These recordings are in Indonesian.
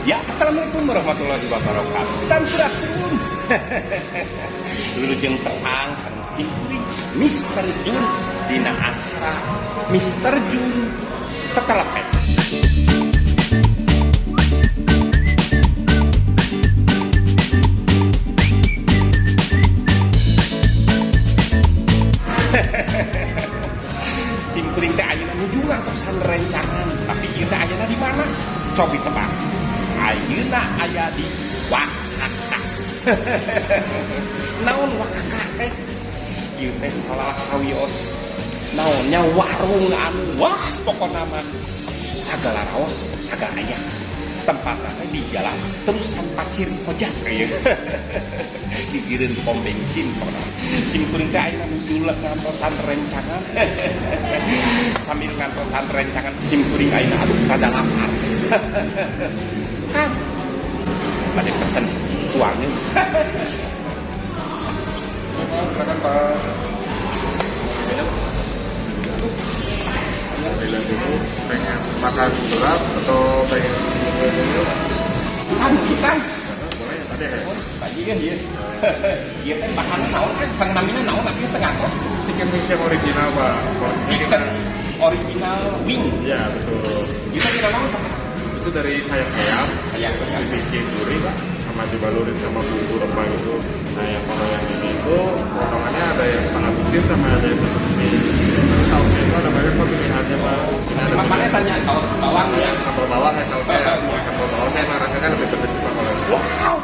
Ya, assalamualaikum warahmatullahi wabarakatuh. Sampurasun. Lulujeng terang simpuri Mr. Jun dina acara Mr. Jun Tetelepet. Simkuring teh ayeuna nuju ngantosan rencangan, tapi ieu teh ayeuna di mana? Cobi tebak. Ayeuna aya di Wakaka. Naon Wakaka teh? Ieu teh salah sawios naonnya warung anu wah pokona mah sagala raos sagala aya. Tempatna teh di jalan terusan Pasir Koja ieu. Di gireun pom bensin pokona. Simkuring teh ayeuna nuju ngantosan rencangan. Sambil ngantosan rencangan simkuring ayeuna aduh rada lapar. Kang, ada pesen uangnya. Silakan Pak. Bila dulu pengen makan berat atau pengen Kita boleh tadi ya. tadi kan dia. Dia kan makanan naon kan sang namina naon tapi tengah kok. Chicken wings yang original Pak. Chicken original wing. Iya betul. Kita kira naon Pak? Itu dari sayap-sayap. Sayap. Dibikin duri Pak. Sama dibalurin sama bumbu rempah itu. Nah yang kalau yang ini itu potongannya ada yang setengah butir sama ada yang seperti sausnya itu ada banyak Pak pilihannya Pak. Makanya tanya saus bawang ya. Sambal bawang ya sausnya. Sambal bawangnya emang rasanya lebih pedas Pak kalau yang Wow.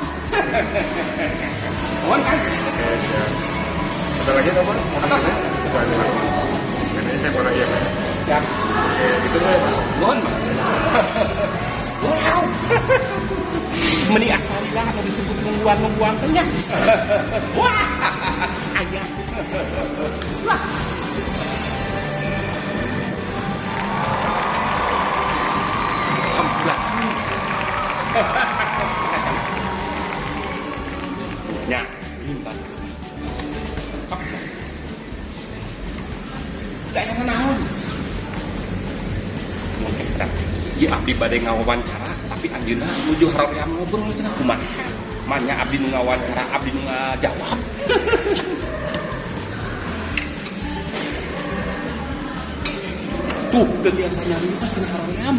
Wan kan? oke ya. Ada lagi Pak? Ada lagi Pak? Ini saya mau lagi ya Pak. Siap. Oke, gitu ya Pak. Nuhun, Pak. Wow. Meni asalila anu disebut nungguan teh. Wah. Aya. Wah. Sampulas. Ya, limbah. Saya naon? Mungkin sedang. Iya abdi bade ngawawancara, tapi anjeunna nuju haroream ngobrol cenah kumaha. Manya abdi nu ngawawancara, abdi nu ngajawab. Tuh, teu biasa nyari pas cenah haroream.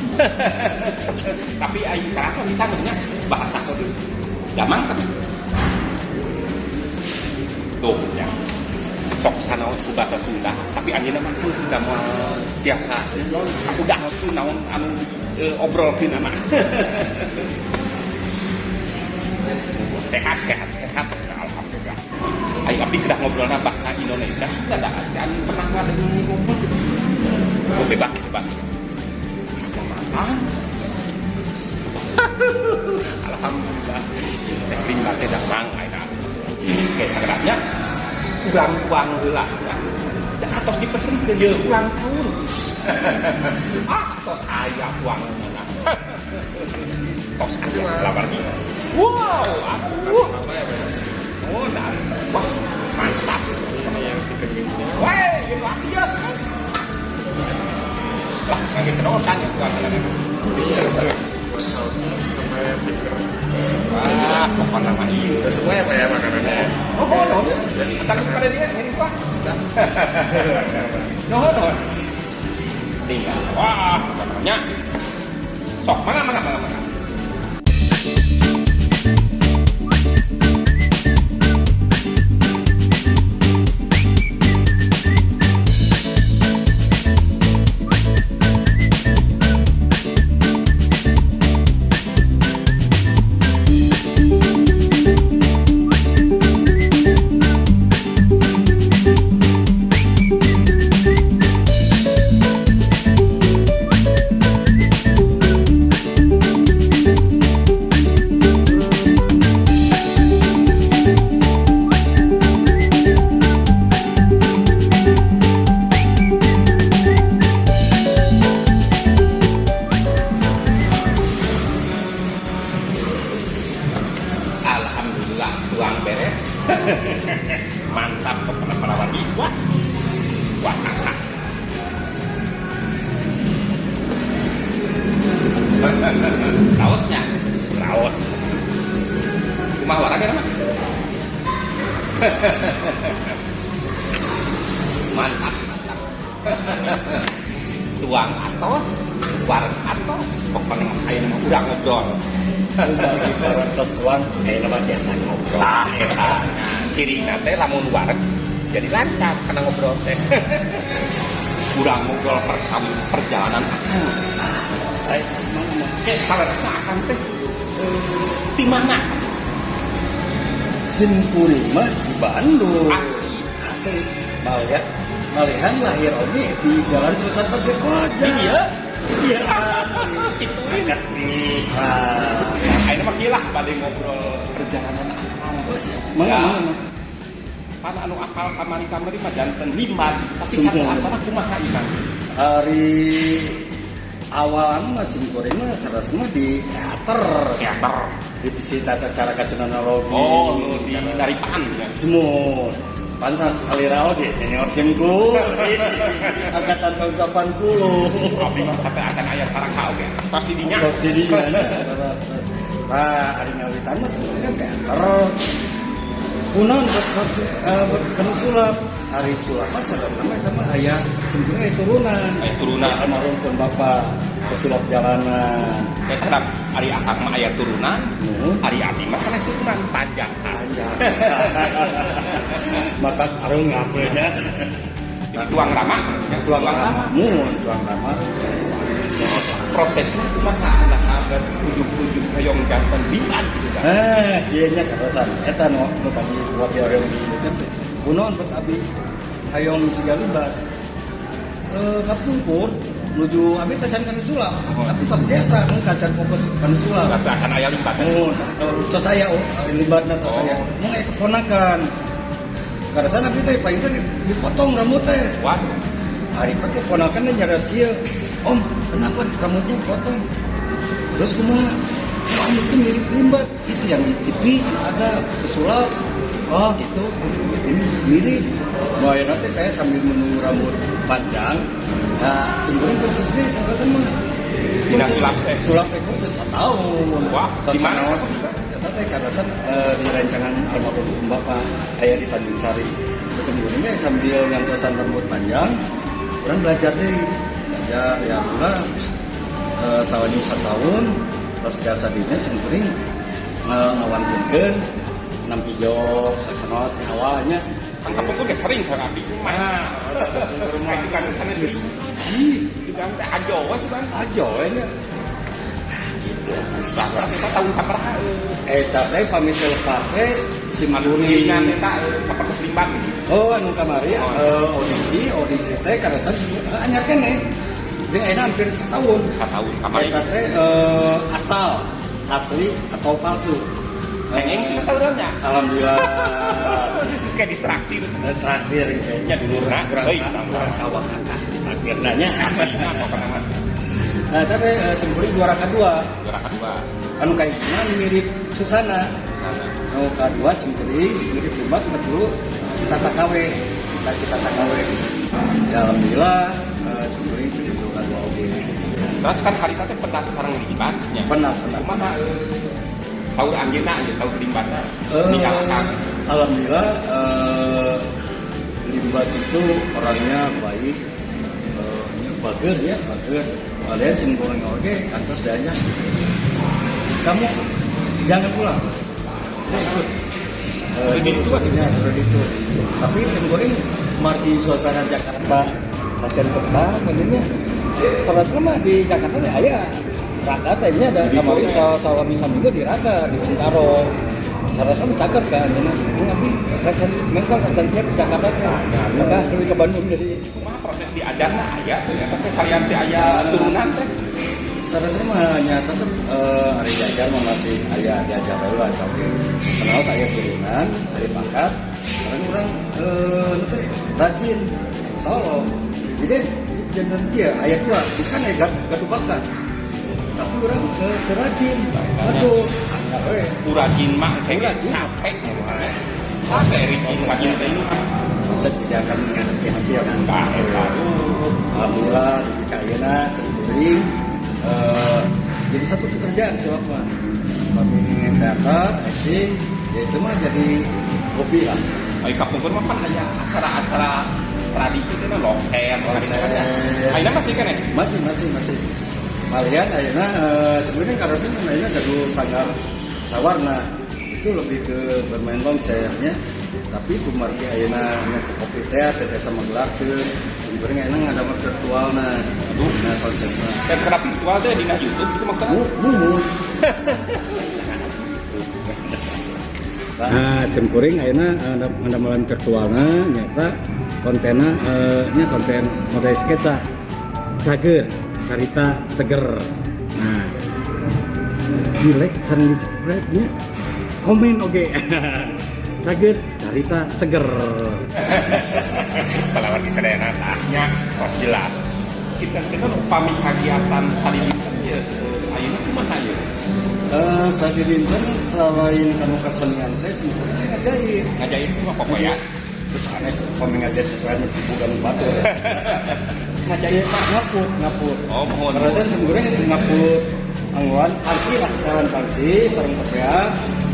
Tapi aing sareng bisa nya bahasa kode. Gamang kan. Tuh, ya. Sok sanaon ku bahasa Sunda, tapi anjeunna mah teu mau biasa. Aku dah tuh naon anu obrolkeun anak. Sehat. Alhamdulillah. Ayo abdi kedah ngobrolna bahasa Indonesia. Ada can pernah ngadeung ngobrol. Oh, bebas. Alhamdulillah. Teh limbah teh datang ayeuna. Kayak sagedanya ulang heula ya. Da atos dipesen ke ye ulang tahun. Tos aya uangna. Tos aya labar dia. Wow, aduh. Oh, nah. Wah, mantap. Yang chicken wings. Weh, itu dia. Lah, ngage sedotan ya puasa lagi. Iya, sausnya sama chicken. Wah, pokoknya mah ieu. Udah semua ya Pak ya makanannya. Oh, antar kepada dia ini Pak. No. Tinggal. Wah, pokoknya. Sok, mana. Mantap kepada para wanita. Wah kakak. Sausnya raos. Kumaha waragna mah? Mantap. Tuang atos, warung atos, pokoknya mah aya mah urang ngobrol. Terus tuang kayak nama biasa ngobrol. Tah eta. Cirina teh lamun wareg jadi lancar karena ngobrol teh. Urang ngobrol perjalanan akang. Saya sama Kayak salerna akang teh di mana? Simkuring mah di Bandung. Asli. Asli. Malihan lahir obi di Jalan Terusan Pasir Koja. Iya. Iya. Sangat bisa. Ayeuna mah kilah bade ngobrol perjalanan akang. Terus Ya. mana? Pan anu akal kamari mah janten himban, tapi Sungguh. kata kumaha iman. Hari awal mah simkuring mah sarasna mah di teater. Teater. Di bisi tata cara kasunanologi. Oh, di Daripaan ya. Semua pan salira oge senior simku angkatan tahun 80 Abi mah sampai akan aya paraka oge. Pasti dinya. terus di dia nah hari ngawitan mah sebenarnya teater kunaon buat kanu sulap hari sulap mah sama eta mah aya sebenarnya turunan Aya turunan. almarhum pun bapak pesulap jalanan Eta kadang ari akang mah aya turunan, Nuhun. ari abi mah kana turunan panjang. panjang maka arung ngapelnya Jadi tuang rama, yang tuang rama saya sepakat prosesnya kumaha anak ada ujug-ujug hayong janten biman gitu kan. iya nya karasan eta nu tadi buat orang di itu teh kunaon buat abi hayong Cigalubat kapungkur menuju abi tacan kana sulap tapi pas desa mun kacan pokok kana sulap Tapi akan aya libat. tos saya libatna tos saya mun eta ponakan karasan abi teh paling teh dipotong rambut teh Waduh. hari pakai ponakan teh nyaras ieu om kenapa rambutnya potong terus kumaha rambutnya mirip limbat itu yang di TV ada pesulap oh gitu ini mirip wah ya nanti saya sambil menunggu rambut panjang nah sebenarnya kursusnya sama sama Dina sulap kursus setahun Wah, di mana? Ternyata saya karasan di rancangan almarhum bapak ayah di Tanjung Sari terus sebenarnya sambil ngantosan rambut panjang orang belajar ya pula sawahnya 1 tahun terus jasa dinya sebenarnya ngawantunkeun nampi jok sakono awalnya Kan kapungkur ge sering sareng abi. Mah, itu kan sana deui. Juga teh ajo we cuman. aja nya gitu Sabar kita tahun sabaraha. eta teh pamit lepat teh Maluringan simkuring eta saperti selimbat. oh anu kamari audisi teh karasan anyar keneh jeung ayeuna hampir setahun Tahun kamari. eta teh asal asli atau palsu Neng kita saudara. alhamdulillah Kayak ditraktir. terakhir Ya dulurna. Heuy, kurang kawak kakak terakhir nanya Nah, pokoknya mah nah tapi simkuring juara kedua juara kedua. anu kayaknya mirip Susana anu kedua simkuring mirip Limbak dulu cita-cita KW ya alhamdulillah simkuring itu kedua oke Terus kan hari teh pernah sareng libat nya. pernah Kumaha tahu anjeunna aja tahu libatna. Eh, Ninggalkan. alhamdulillah Limbak itu orangnya baik bager kalian simkuring oke kantos diajak kamu jangan pulang simkuringnya sudah itu tapi simkuring margi suasana Jakarta macan peta menurutnya salah selama di Jakarta ya ayah Raka tehnya ada kamari sawah bisa minggu di Raka di Bintaro salah selama caket kan ini tapi kacan siap di Jakarta kan maka lebih ke Bandung jadi Kumaha proses diajarna aya teh tapi kalian teh aya turunan teh. saya mah hanya tetap hari diajar mah masih ayah diajar dulu lah tapi kenal saya turunan dari pangkat sekarang orang rajin solo jadi jangan dia ayat 2 bisa kan ayat gak bakat tapi orang terajin aduh Urajin mah kayak Urajin. capek semuanya. Seri pagi teh ini proses tidak akan menghadapi hasil kan Kak Eta. alhamdulillah di kayana simkuring jadi satu pekerjaan sih Pak. Kami teater, acting, ya itu mah jadi hobi lah. Ayo kampung pun mah kan ada acara-acara tradisi itu longser. Ayo masih kan ya? Masih. Malian ayeuna sebenarnya karena sih ayeuna gaduh sagar sawarna itu lebih ke bermain longsernya. Tapi kumargi ayeuna kopi teh sama gelarkeun. Sebenarnya ayeuna ngadamat virtualna. Nah konsepna. Kayak sekedar virtual teh di YouTube itu maksudnya. Nah, simkuring ayeuna ada malam virtualna nyata kontenna nya konten model sketsa. Cager, carita seger. Nah, di like sareng di subscribe-nya. Komen oge. Cager, carita seger. Palawan disadayana tahnya kos jelas. Kita upami kegiatan halilintar ya ayeuna kumaha ya? Sadirinten selain kamu kesenian saya sebenarnya ngajahit. Ngajahit itu apa kok ya? Terus aneh kami ngajahit sebenarnya bukan batu. Ngajahit ngaput. Oh, mohon. Karena saya sebenarnya ngaput angguan pangsi lah sekarang pangsi sareng KPA.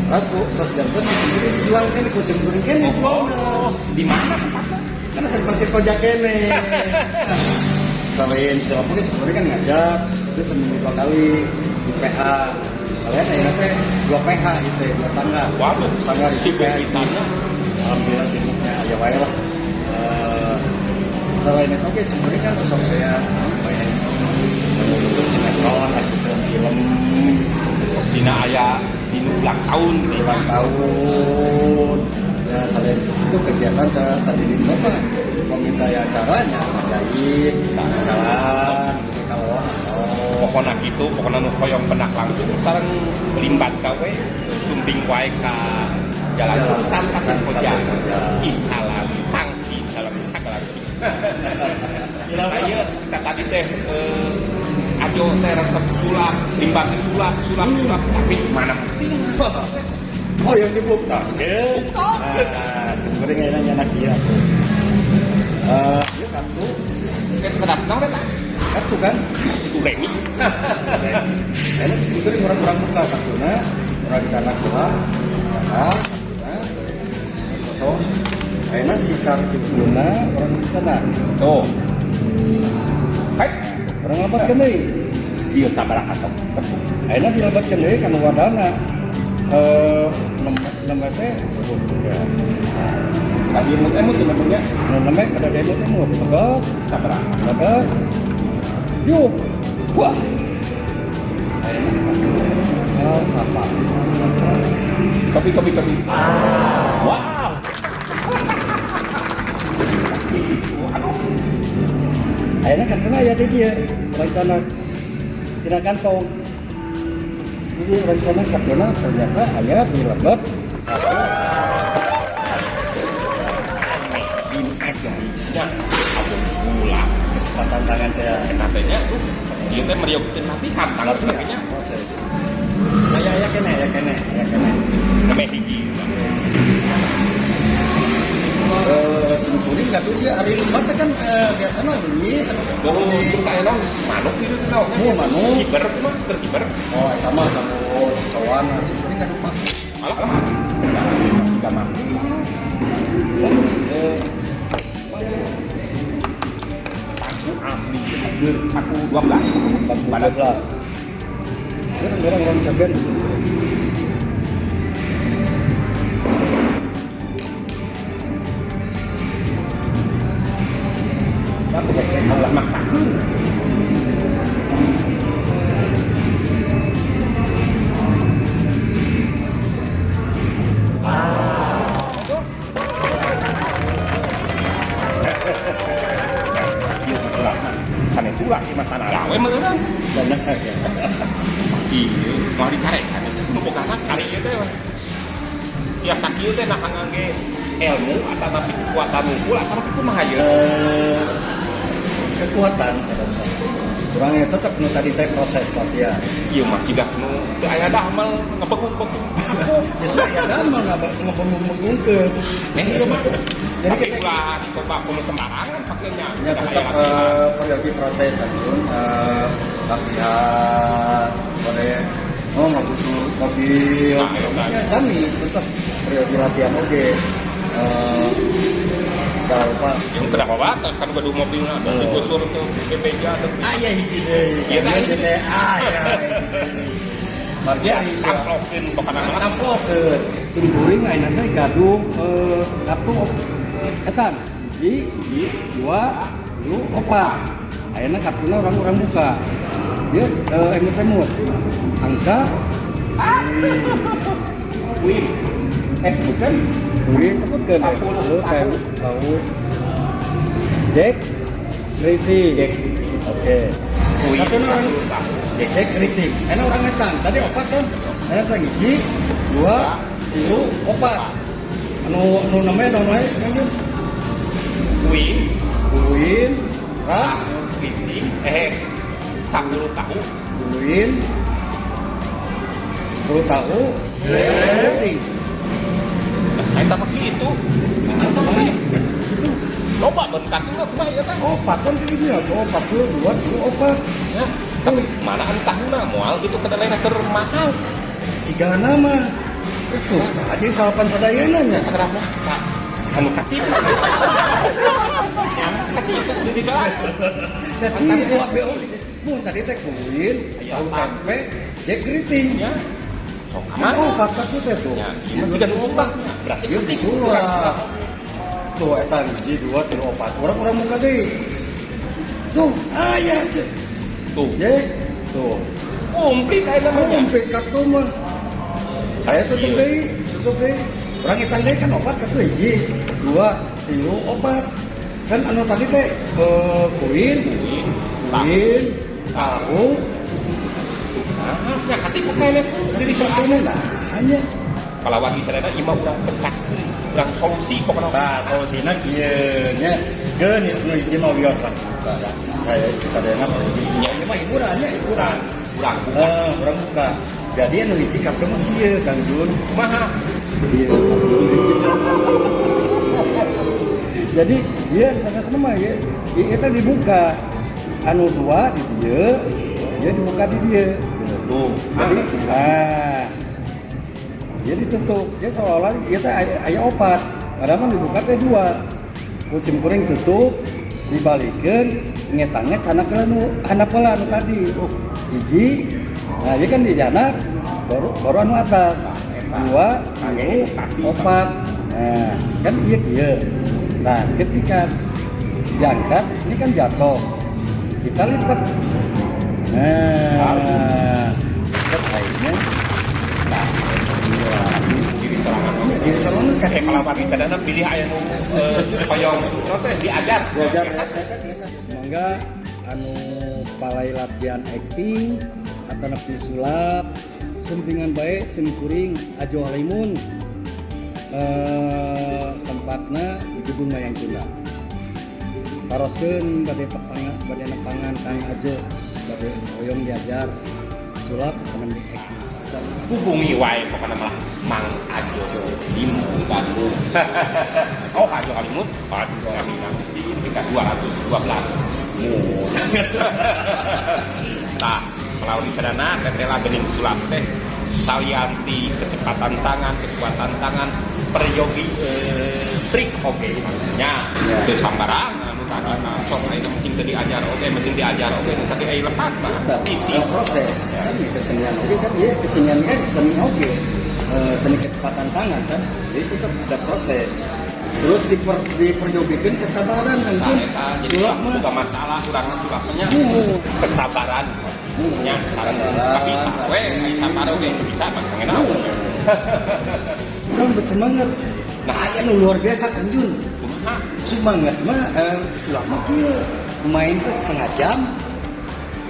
Terus jantan sendiri dijual kan di kucing kuring kan itu. Di mana tempatnya? Karena saya pasti kojak kene. Selain siapa sebenarnya kan ngajak itu seminggu 2 kali di PH. Kalian akhirnya teh 2 PH gitu ya, 2 sanggar. Waduh, sanggar di PH itu. sana. Alhamdulillah sibuknya ya wae lah. Selain itu oke sebenarnya kan besok ya apa ya untuk sinetron lah gitu, film Dina aya dinu ulang tahun ya selain itu kegiatan saya di apa meminta acaranya ngajahit jalan kalau pokoknya gitu pokoknya nu hoyong benak langsung sareng limbat gawe sumbing wae ka jalan urusan kasih koja incalan tangsi dalam segala ayo kita tadi teh ajo saya resep sulap limbat sulap tapi mana oh yang dibuka nah sebenarnya enak dia ya kartu kayak sekedar nang kan kartu kan itu remi enak sebenarnya orang-orang buka kartuna orang canak gua canak kosong enak si kartuna orang canak tuh hai orang lebat kene dia sabar asok enak dilebat kene kan wadana nomor teh tadi emut sebenarnya nomor kada demo temu lebat sabar lebat yuk wah sapa kopi wow akhirnya kan kena ya dia rencana tidak kantong jadi rencana karena ternyata ayah dilebat in aja ya abang gula kecepatan tangan saya katanya tuh dia teh meriukeun latihan tangan sebagainya proses ya kene sampai hiji Singkuri nggak tuh dia hari lebat kan biasanya bunyi itu kayak dong manuk gitu tau manuk kiber mah berkiber oh itu mah kamu cawan singkuri nggak lupa malah juga mah aku asli hadir aku 12 pada 12 orang cabai di sini aku bisa malah makan Kane sulak di mata narawe meureun. benar ya Iya, mau dikarekan itu nu boga kali ieu teh. Tiasa kieu teh nah ngangge ilmu atau napi kekuatan unggul atau kumaha ieu? kekuatan saya rasa kurangnya tetap nu tadi teh proses latihan. Iya mah juga nu teu aya damel ngebekung-bekung aku. Justru ya damel ngabeng-bengungkeun. Iya mah. Jadi Tapi kita ulah dicoba kudu sembarangan pakainya. ya tetap periode proses kan latihan, boleh ngabusur mobil. Ya sami tetap periode latihan oke. Segala rupa. Yang berapa batas kan kudu mobilna dan digusur ke BPJ atau Aya hiji deui. Iya, nah, Hiji teh aya. Bagian bisa tamplokin pokoknya mah. tamplokeun. Simkuring ayeuna teh gaduh kartu etan. Hiji, dua, opat. Ayeuna kartuna orang buka. Dia emut-emut. Angka Wih. Bukan Wih, sebutkan kayak tahu Jack Kritik. Oke. Wih. Satu orang Jack Kritik. Enak orang ngetan. Tadi opat kan? Enak lagi hiji, dua, tilu, opat. Anu namanya kan? Win. Win, ras, Kritik. 10 tahun. Win, 10 tahu, Kritik. Saya tak pakai itu. Loba bentak juga kumaha ya kan? Opat kan ini ya, opat dua, tilu, opat. Ya. Tapi mana entahna moal gitu kedelainya mahal. Siga nama itu aja salapan sadayana nya Kenapa? Pak, anu katipu. Yang katipu di sana. jadi buat BO mun tadi teh kuin tahu tempe cek keriting Ya. Sok kan aman. opat itu teh tuh Ya, ini juga obat. Berarti dia disurat tuh eta hiji dua tilu opat orang muka deui tuh aya tuh. cek tuh Komplit kayak namanya. komplit kartu mah aya tutup deui orang itang deui kan opat kartu hiji dua tilu opat kan anu tadi teh kuin tahu Nah, ya katipu kayaknya jadi sebetulnya lah hanya kalau wagi sadana imah urang pecahkeun, urang solusi pokoknya. nah solusinya kieu nya geun nu hiji mah wios lah saya sadayana Ya, ini mah hiburannya hiburan urang orang buka jadi anu hiji kartu mah kieu Kang Jun kumaha? iya jadi dia sana-sana mah ya kita dibuka anu dua di dia dibuka di dia Tuh. jadi dia ditutup dia seolah-olah kita aya opat padahal dibuka teh dua musim kuring tutup dibalikin ngetangnya cana kelanu hanapeula anu tadi hiji nah dia kan di jana baru anu atas dua tilu opat nah kan iya kieu nah ketika diangkat ini kan jatuh kita lipat nah lipat airnya nah Diri sorangan. jadi salonnya kan Kalau wagi sadana pilih aya nu hoyong teh diajar. belajar mangga anu palai latihan acting atau nepi sulap sumpingan bae simkuring ajo halimun tempatna di gedung Mayang Sunda taroskeun bade nepangan Kang Ajo bade hoyong diajar sulap temen di acting Hubungi wae pokoknya malah Mang Ajo di Bandung. Oh Ajo Halimut, aduh kami nanti tingkat 212. Nah, kalau di sana rela bening sulap teh salianti kecepatan tangan, kekuatan tangan, peryogi trik oke maksudnya itu sambarangan karena sok ayeuna mungkin teu diajar oke mungkin diajar oke tadi aya lepat mah isi proses seni kesenian jadi kan dia kesenian kan seni oke seni kecepatan tangan kan jadi tetap ada proses terus diperyogikan kesabaran mungkin jadi bukan masalah kurang sulapnya kesabaran nya tapi we sabar oke bisa mah ngeunah kan bersemangat nah aya nu luar biasa Kang Jun semangat mah sulap mah kieu main ke setengah jam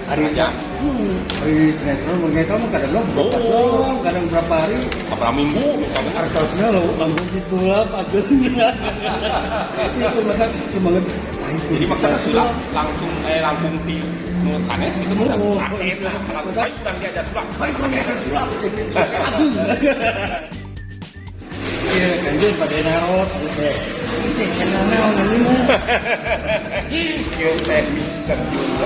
hari jam sinetron mengetahui kadang kadang berapa hari beberapa minggu artosnya lo langsung disulap aja itu maka semangat jadi maksudnya sulap langsung di menurut Anes itu udah pakai lah kalau saya udah diajar sulap agung. Iya, kanjeng pada naos gitu. Ini channel naon ini mah. Iya, teh bisa juga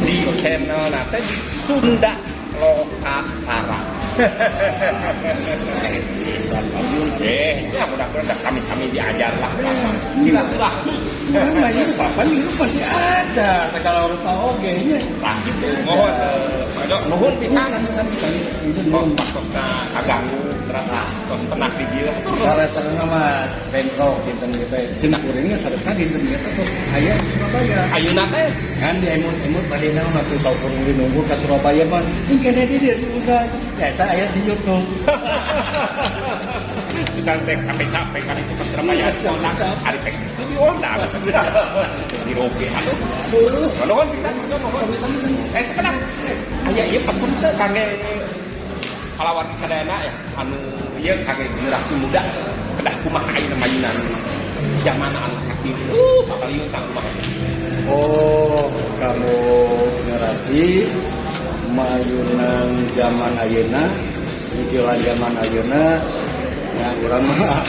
di channel nanti di Sunda Lokatara. Bisa kanjeng. Ya mudah-mudahan dah sami-sami diajar lah. Silaturahmi. Papan itu pasti ada segala rupa oge nya. Lah gitu. Mohon, ayo mohon pisan. Sami-sami kali itu Kos pasokna kaganggu terasa kos tenang di dia. salah nama bentrok dinten kita simkuringnya sadekna dinten kita tuh aya di Surabaya. Ayeuna teh Kan di emut pada nama tuh saukurung nunggu ke Surabaya mah ini kena dia udah biasa aya di YouTube. kita teh capek-capek kan itu ke Surabaya Iya, ondang capek. hari teh itu di ondang. Di roke aduh. Nuhun pisan nuhun. Sami-sami kan. Sekedar aya ieu pesen teh kangge kalawan sadayana ya anu ieu kangge generasi muda kedah kumaha ayeuna mayunan zaman anu sakit papalieu tah kumaha. Oh, kamu generasi mayunan zaman ayeuna, ikilah zaman ayeuna, ya kurang mah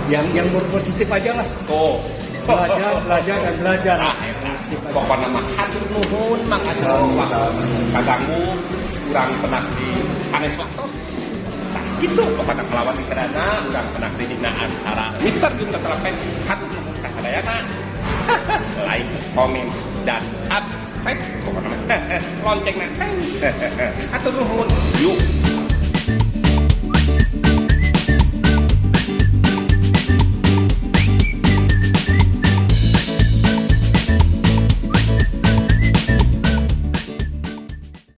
yang berpositif aja lah. Tuh. Belajar dan belajar. Ah, pokoknya mah hatur nuhun makasih kaganggu urang pernah di Anes waktu. Nah, gitu pokoknya kelawan di sadana urang pernah di dinaan antara Mister Jun Ketelapen hatur nuhun ka sadayana. Like, komen dan subscribe pokoknya lonceng nempel. Hatur nuhun. Yuk.